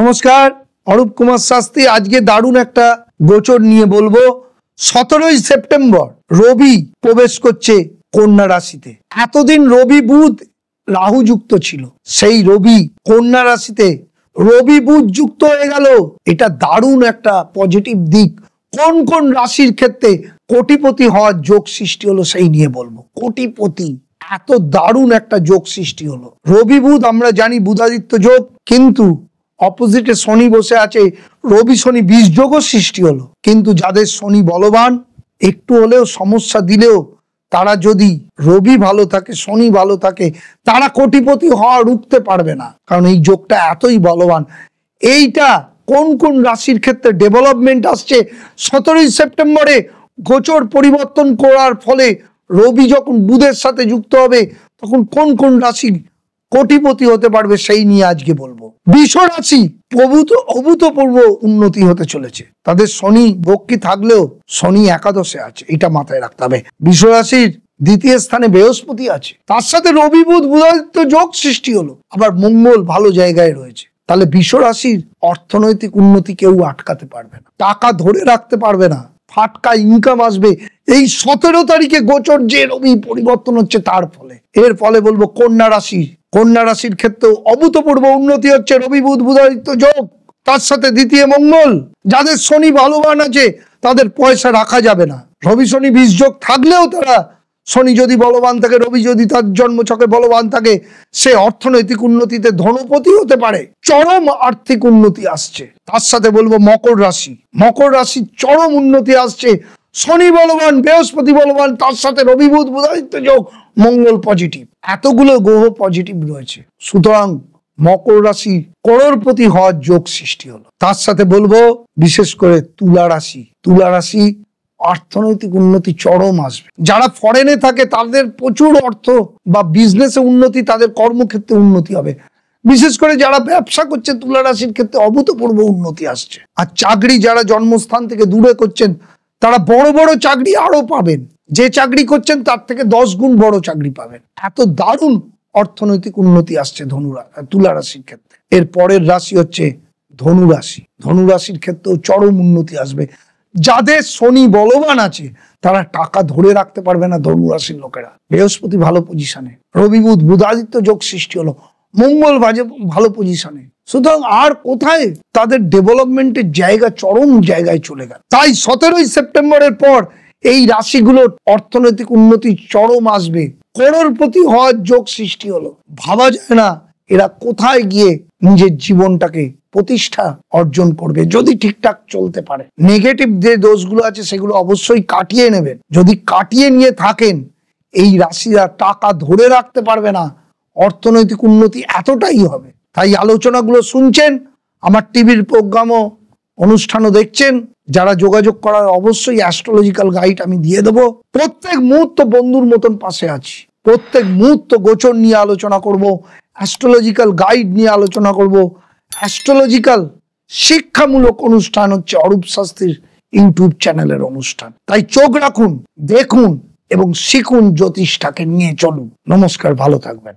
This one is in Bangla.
नमस्कार অরূপ কুমার শাস্ত্রী আজকে দারুণ একটা গোচর নিয়ে বলবো। 17 সেপ্টেম্বর রবি প্রবেশ করছে কন্যা রাশিতে। এতদিন রবি বুধ রাহু যুক্ত ছিল, সেই রবি কন্যা রাশিতে রবি বুধ যুক্ত হয়ে গেল। এটা দারুণ একটা পজিটিভ দিক। কোন কোন রাশির ক্ষেত্রে কোটিপতি হওয়ার যোগ সৃষ্টি হলো সেই নিয়ে বলবো। কোটিপতি এত দারুণ একটা যোগ সৃষ্টি হলো। রবি বুধ আমরা জানি বুধাদিত্য যোগ, কিন্তু অপোজিটে শনি বসে আছে, রবি শনি 20 যোগও সৃষ্টি হলো। কিন্তু যাদের শনি বলবান, একটু হলেও সমস্যা দিলেও তারা যদি রবি ভালো থাকে, শনি ভালো থাকে, তারা কোটিপতি হওয়া রুখতে পারবে না, কারণ এই যোগটা এতই বলবান। এইটা কোন কোন রাশির ক্ষেত্রে ডেভেলপমেন্ট আসছে 17 সেপ্টেম্বরে গোচর পরিবর্তন করার ফলে রবি যখন বুধের সাথে যুক্ত হবে তখন কোন কোন রাশি কোটিপতি হতে পারবে সেই নিয়ে আজকে বলবো। বৃষ রাশি অভূতপূর্ব উন্নতি হতে চলেছে। তাদের শনি বক্রী থাকলেও শনি একাদশে আছে, এটা মাথায় রাখতে হবে। বৃষ রাশির দ্বিতীয় স্থানে বৃহস্পতি আছে, তার সাথে রবি বুধ বুধাদিত্য যোগ সৃষ্টি হলো, আবার মঙ্গল ভালো জায়গায় রয়েছে। তাহলে বৃষ রাশির অর্থনৈতিক উন্নতি কেউ আটকাতে পারবে না, টাকা ধরে রাখতে পারবে না, ফাটকা ইনকাম আসবে। এই 17 তারিখে গোচর যে রবি পরিবর্তন হচ্ছে তার ফলে, এর ফলে বলবো কন্যা রাশির ক্ষেত্রেও অভূতপূর্ব উন্নতি হচ্ছে। রবি বুধ বুধাদিত্য যোগ, তার সাথে দ্বিতীয় মঙ্গল। যাদের শনি ভালোবান আছে তাদের পয়সা রাখা যাবে না। রবি শনি 20 যোগ থাকলেও তারা, শনি যদি বলবান থাকে, রবি যদি তার জন্মছকে বলবান থাকে, সে অর্থনৈতিক উন্নতিতে ধনপতি হতে পারে। চরম আর্থিক উন্নতি আসছে। তার সাথে বলবো মকর রাশির চরম উন্নতি আসছে। শনি বলবান, বৃহস্পতি বলবান, তার সাথে রবি বুধ বুধাদিত্য যোগ, মঙ্গল পজিটিভ, এতগুলো গ্রহ পজিটিভ রয়েছে। সুতরাং মকর রাশি করোড়পতি হওয়ার যোগ সৃষ্টি হলো। তার সাথে বলবো বিশেষ করে তুলা রাশি অর্থনৈতিক উন্নতি চরম আসবে। যারা ফরেনে থাকে তাদের প্রচুর অর্থ বা বিজনেসে উন্নতি, তাদের কর্মক্ষেত্রে উন্নতি হবে। বিশেষ করে যারা ব্যবসা করছে তুলা রাশির ক্ষেত্রে অভূতপূর্ব উন্নতি আসছে। আর চাকরি যারা জন্মস্থান থেকে দূরে করছেন তারা বড় বড় চাকরি আরো পাবেন। যে চাকরি করছেন তার থেকে 10 গুণ বড় চাকরি পাবেন। এত দারুণ অর্থনৈতিক উন্নতি আসছে তুলা রাশির ক্ষেত্রে। এর পরের রাশি হচ্ছে ধনু রাশির ক্ষেত্রেও চরম উন্নতি আসবে। যাদের শনি বলবান আছে তারা টাকা ধরে রাখতে পারবে না ধনু রাশির লোকেরা। বৃহস্পতি ভালো পজিশনে, রবি বুধ বুধাদিত্য যোগ সৃষ্টি হলো, মঙ্গল ভালো পজিশনে। সুতরাং আর কোথায় তাদের ডেভেলপমেন্টের জায়গা চরম জায়গায় চলে গেল। তাই 17 সেপ্টেম্বরের পর এই রাশিগুলোর অর্থনৈতিক উন্নতি চরম আসবে। করোড়পতি হওয়ার যোগ সৃষ্টি হলো। ভাবা যায় না এরা কোথায় গিয়ে নিজের জীবনটাকে প্রতিষ্ঠা অর্জন করবে যদি ঠিকঠাক চলতে পারে। নেগেটিভ যে দোষগুলো আছে সেগুলো অবশ্যই কাটিয়ে নেবেন। যদি কাটিয়ে নিয়ে থাকেন, এই রাশিরা টাকা ধরে রাখতে পারবে না, অর্থনৈতিক উন্নতি এতটাই হবে। তাই আলোচনাগুলো শুনছেন, আমার টিভির প্রোগ্রামও অনুষ্ঠানও দেখছেন, যারা যোগাযোগ করার অবশ্যই অ্যাস্ট্রোলজিক্যাল গাইড আমি দিয়ে দেবো। প্রত্যেক মুহূর্ত বন্ধুর মতন পাশে আছি। প্রত্যেক মুহূর্ত গোচর নিয়ে আলোচনা করব, অ্যাস্ট্রোলজিক্যাল গাইড নিয়ে আলোচনা করব। অ্যাস্ট্রোলজিক্যাল শিক্ষামূলক অনুষ্ঠান হচ্ছে অরূপ শাস্ত্রীর ইউটিউব চ্যানেলের অনুষ্ঠান। তাই চোখ রাখুন, দেখুন এবং শিখুন, জ্যোতিষটাকে নিয়ে চলুন। নমস্কার, ভালো থাকবেন।